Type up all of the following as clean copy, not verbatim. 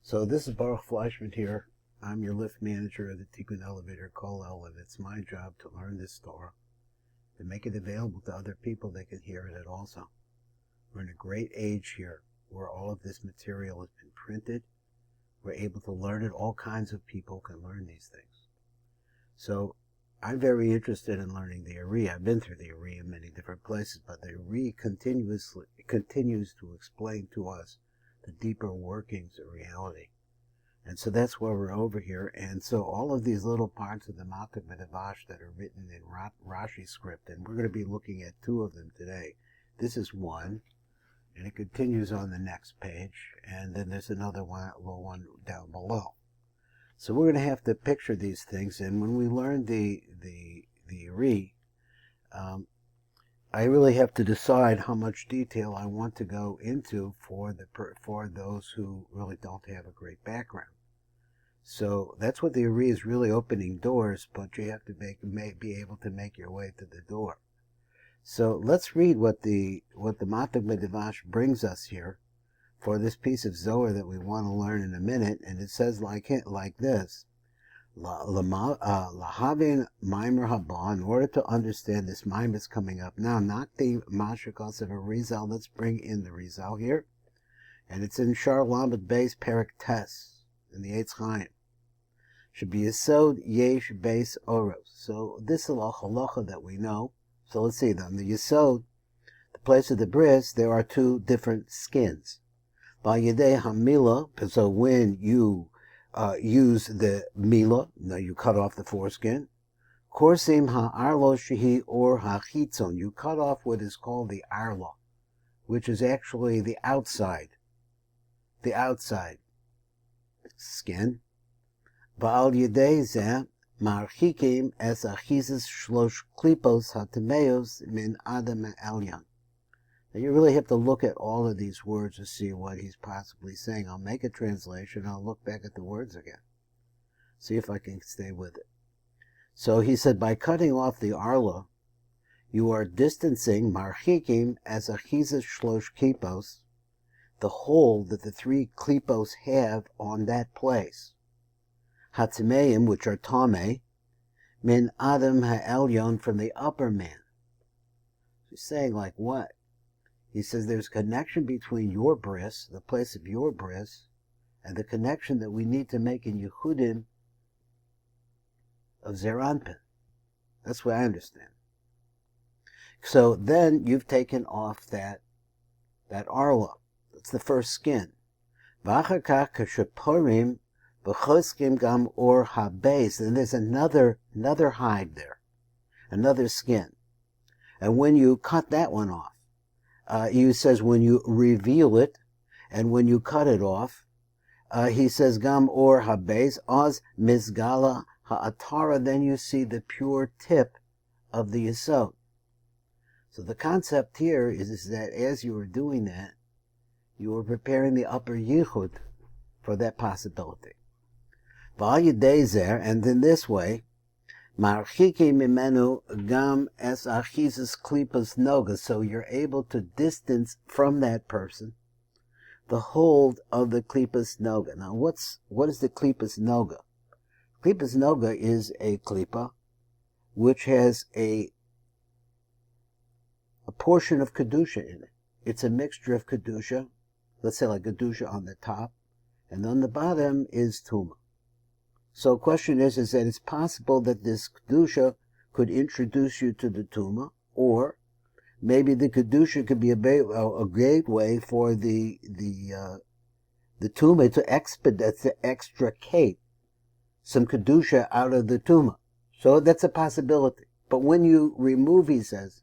So this is Baruch Fleischman here. I'm your lift manager of the Tikkun Elevator Kollel, and it's my job to learn this Torah, to make it available to other people that can hear it also. We're in a great age here where all of this material has been printed. We're able to learn it. All kinds of people can learn these things. So I'm very interested in learning the Ari. I've been through the Ari in many different places, but the Ari continues to explain to us the deeper workings of reality. And so that's why we're over here. And so all of these little parts of the Malkut Medavash that are written in Rashi script, and we're going to be looking at two of them today. This is one, and it continues on the next page, and then there's another one, little one down below. So we're going to have to picture these things, and when we learn the Ari, I really have to decide how much detail I want to go into for those who really don't have a great background. So that's what the Ari is really, opening doors, but you have to be able to make your way to the door. So let's read what the Malkut Medavash brings us here for this piece of Zohar that we want to learn in a minute, and it says like this. Lahavin Maimer Haba, in order to understand this Maimer that's coming up now, not the Mashrikas of a Rizal, let's bring in the Rizal here, and it's in Shar Lamed Beis Perek Tes, in the Eitz Chaim. Should be Yesod Yesh Beis Oros. So this is a halacha that we know. So let's see them. The Yesod, the place of the bris, there are two different skins. By Yedei Hamila, so when you use the mila, now you cut off the foreskin. Korsim ha'arlo shehi or hachitzon, you cut off what is called the arla, which is actually the outside skin. Ba'al yedei zeh marchikim es achizes shlosh klipos hatameos min adam ha'elyon. Now you really have to look at all of these words to see what he's possibly saying. I'll make a translation. I'll look back at the words again. See if I can stay with it. So he said, by cutting off the arla, you are distancing marchikim as achizes shlosh klipos, the hold that the three klipos have on that place. Hatzimeim, which are tame, min adam ha'elyon, from the upper man. He's saying like what? He says there's a connection between your bris, the place of your bris, and the connection that we need to make in Yehudim of Zeranpin. That's what I understand. So then you've taken off that arla. That's the first skin. V'achar kasheporim v'choskim gam or habes. And there's another hide there, another skin. And when you cut that one off, he says when you reveal it, and when you cut it off, he says gam or habez oz mizgala ha'atara, then you see the pure tip of the yesod. So the concept here is that as you are doing that, you are preparing the upper yichud for that possibility. V'al yedei zer, and in this way, marchiki mimenu gam es achizes klipas noga, so you're able to distance from that person the hold of the klipas noga. Now, what is the klipas noga? Klipas noga is a klipa which has a portion of kedusha in it. It's a mixture of kedusha, let's say like kedusha on the top, and on the bottom is tumah. So the question is that it's possible that this Kedusha could introduce you to the Tumah, or maybe the Kedusha could be a great way for the Tumah to extricate some Kedusha out of the Tumah. So that's a possibility. But when you remove, he says,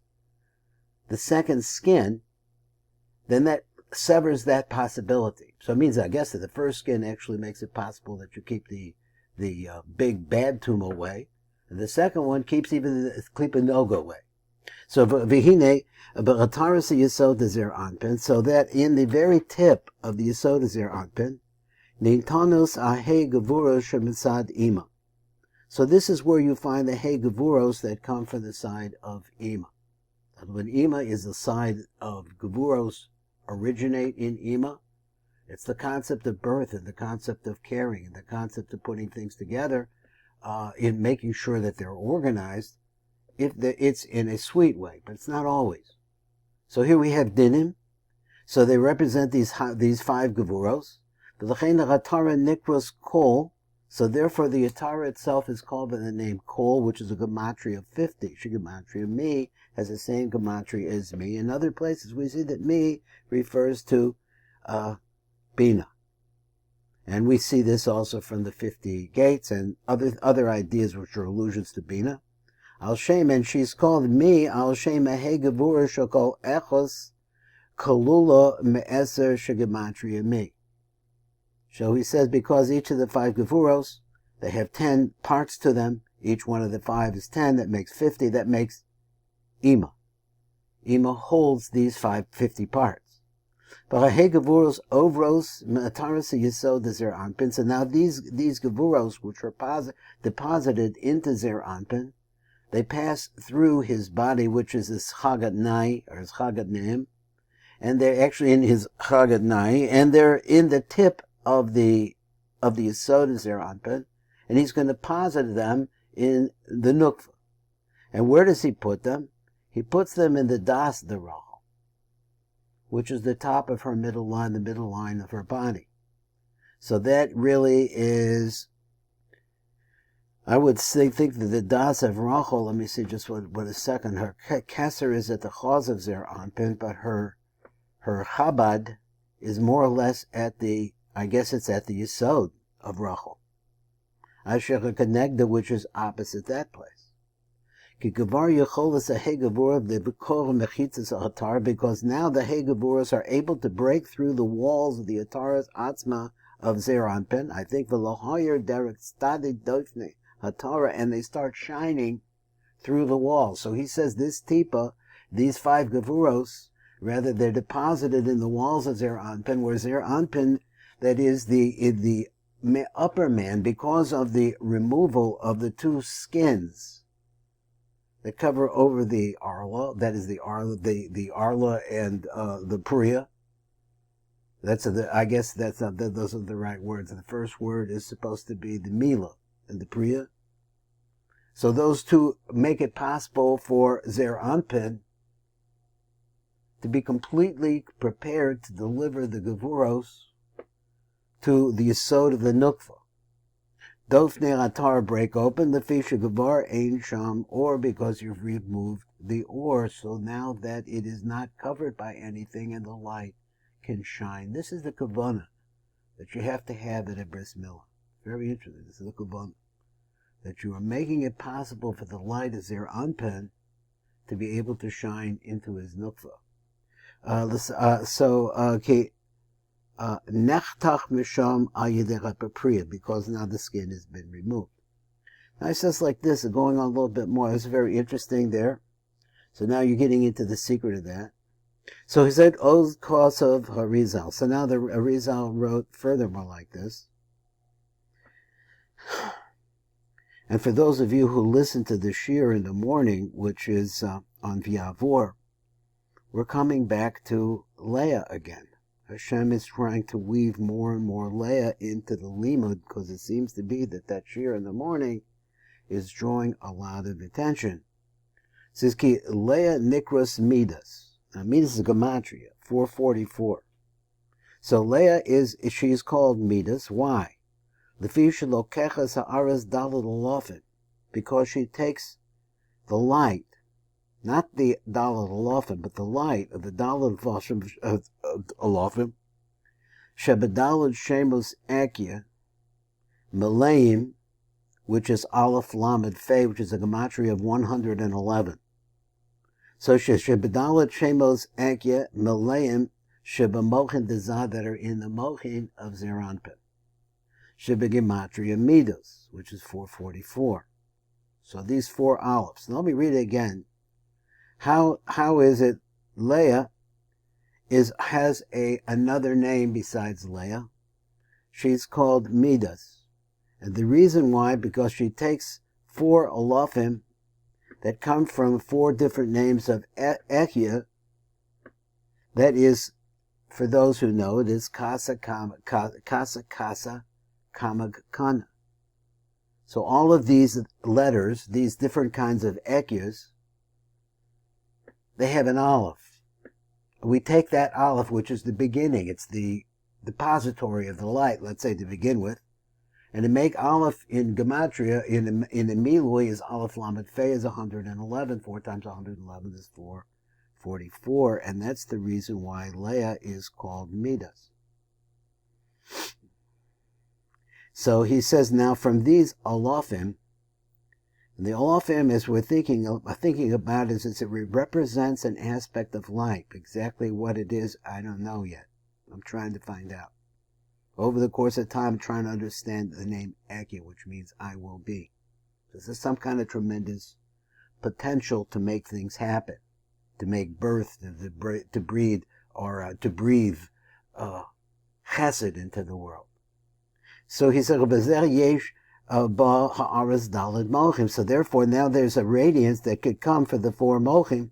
the second skin, then that severs that possibility. So it means, I guess, that the first skin actually makes it possible that you keep the big bad tumah away, and the second one keeps even the klipa noga away. So v'hine b'ataras yesod zer anpin, so that in the very tip of the yesod zer anpin, nintanos ahe gevuros shemitzad ima. So this is where you find the he gevuros that come from the side of ima. And when ima is the side of gevuros originate in ima, It's the concept of birth and the concept of caring and the concept of putting things together in making sure that they're organized. It's in a sweet way, but it's not always. So here we have dinim. So they represent these 5 gevuros. So therefore the Atara itself is called by the name Kol, which is a gematria of 50. Gematria Mi has the same gematria as Mi. In other places we see that Mi refers to Bina. And we see this also from the 50 gates and other ideas which are allusions to Bina. Al Shem, and she's called Mi, Al Shem Ehe Gevura Shokol Echos Kolula Me'eser Shegematria Mi. So he says because each of the 5 gevuros, they have 10 parts to them. Each one of the 5 is 10. That makes 50. That makes Ima. Ima holds these 50 parts. But Ha'he gevuros ovros me'ataras yesod zer anpin. So now these gevuros, which are deposited into zer anpin, they pass through his body, which is his chagat nai or his chagat neim, and they're actually in his chagat nai, and they're in the tip of the Yesod Zer Anpin, and he's going to deposit them in the Nukva. And where does he put them? He puts them in the Das Derachel, which is the top of her middle line, the middle line of her body. So that really is, I would think that the Das of Rachel, let me see just what a second, her Keser is at the Chaz of Zer Anpin, but her Chabad is more or less at the, I guess it's at the Yesod of Rachel. Asher Kenegda, which is opposite that place. Because now the Hegevuras are able to break through the walls of the Ataras Atzma of Zer Anpin. I think the Lohoyer Derek Stadi Dofne Hatara, and they start shining through the walls. So he says this Tipa, these 5 Gevuros, rather they're deposited in the walls of Zer Anpin, where Zer Anpin, that is the upper man, because of the removal of the 2 skins that cover over the Arla, that is the Arla and the Priya. I guess those are the right words. The first word is supposed to be the Mila and the Priya. So those 2 make it possible for Zer Anpin to be completely prepared to deliver the Gevuros to the Yesod of the Nukva. Dofne Atar break open the Fisha Gevar Ein Sham, or because you've removed the or, so now that it is not covered by anything and the light can shine. This is the Kavanah that you have to have at a bris milah. Very interesting. This is the Kavanah. That you are making it possible for the light of Zer Anpin to be able to shine into his Nukva. Nechtach misham al because now the skin has been removed. Now it says like this, going on a little bit more. It's very interesting there. So now you're getting into the secret of that. So he said, Oz cause of Harizal. So now the Harizal wrote furthermore like this. And for those of you who listen to the shir in the morning, which is on V'yavor, we're coming back to Leah again. Hashem is trying to weave more and more Leah into the limud, because it seems to be that shir in the morning is drawing a lot of attention. It says, Ki Leah Nikras Midas. Now, Midas is Gematria, 444. So Leah she's called Midas. Why? Because she takes the light, not the Dalet Alofim, but the light of the Dalet Alofim, Shebedalet Shemos Akia, Malayim, which is Aleph Lamed Fei, which is a gematria of 111. So Shebedalet Shemos Akia, Malayim, Shebemochin Dezah, that are in the Mochin of Zer Anpin. Shebegematria Midos, which is 444. So these 4 olives. Now let me read it again. How is it Leah has another name besides Leah? She's called Midas. And the reason why, because she takes 4 alafim that come from 4 different names of Echia, that is for those who know, it is Kasa Kama Kana. So all of these letters, these different kinds of ekyus, they have an aleph. We take that aleph, which is the beginning. It's the depository of the light, let's say, to begin with. And to make aleph in gematria, in the milui, is aleph lamed fe is 111. 4 times 111 is 444. And that's the reason why Leah is called Midas. So he says, now from these alophim, and the alophim, as we're thinking about, is it represents an aspect of light. Exactly what it is, I don't know yet. I'm trying to find out. Over the course of time, I'm trying to understand the name Aki, which means I will be. This is some kind of tremendous potential to make things happen, to make birth, to breed, or to breathe chesed into the world. So he said, so therefore now there's a radiance that could come for the 4 mochim.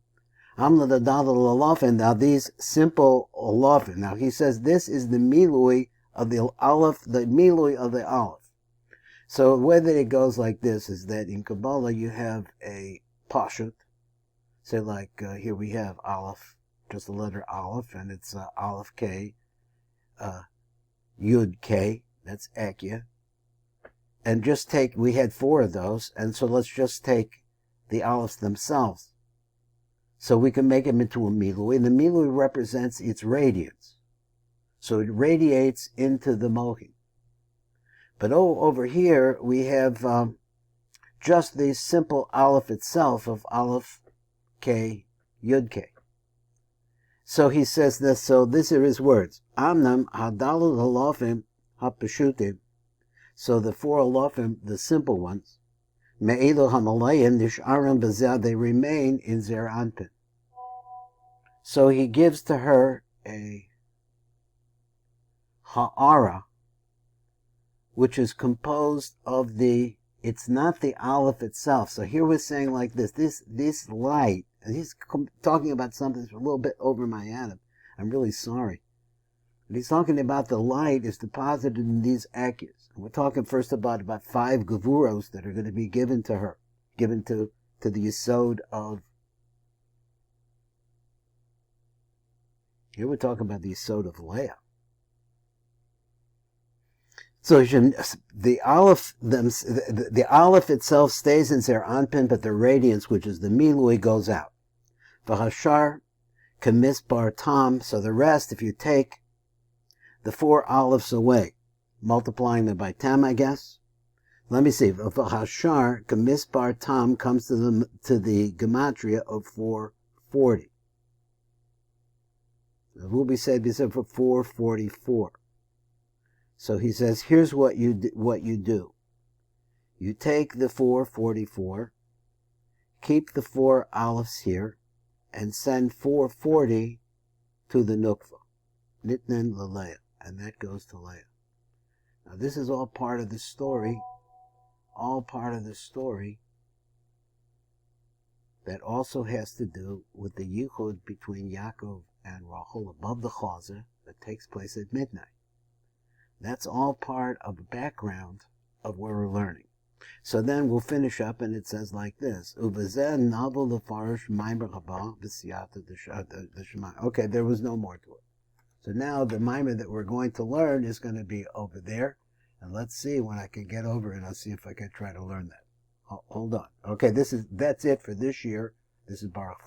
Now these simple alafim. Now he says this is the milui of the aleph, the milui of the aleph. So the way that it goes like this is that in Kabbalah you have a pashut. Say like here we have aleph, just the letter aleph, and it's aleph K, yud K. That's Ekya. And just take, we had 4 of those, and so let's just take the alephs themselves. So we can make them into a milui, and the milui represents its radiance. So it radiates into the mochim. But over here, we have just the simple aleph itself of aleph K, yud K. So he says this, so these are his words. Amnam hadalu halafim hapeshutim. So the 4 alafim, the simple ones, me'elu hamalayim nisharim b'zeh, they remain in zer anpin. So he gives to her a ha'ara, which is composed of it's not the aleph itself. So here we're saying like this light, and he's talking about something that's a little bit over my head. I'm really sorry. But he's talking about the light is deposited in these ekyus. And we're talking first about 5 gevuros that are going to be given to her, given to the yesod of. Here we're talking about the yesod of Leah. So the aleph itself stays in Zer Anpin, but the radiance, which is the milui, goes out. V'hashar k'misbar tam. So the rest, if you take the 4 alephs away, multiplying them by 10, I guess. Let me see. V'hashar k'misbar tam comes to the gematria of 440. Will be said for 444. So he says, here's what you do. You take the 444, keep the 4 alephs here, and send 440 to the nukva. Nitnen l'Leah. And that goes to Leah. Now this is all part of the story. All part of the story that also has to do with the yichud between Yaakov and Rachel above the chazer that takes place at midnight. That's all part of the background of where we're learning. So then we'll finish up, and it says like this: Okay, there was no more to it. So now the mimer that we're going to learn is going to be over there, and let's see when I can get over it. I'll see if I can try to learn that. Hold on. Okay, that's it for this year. This is Baruch.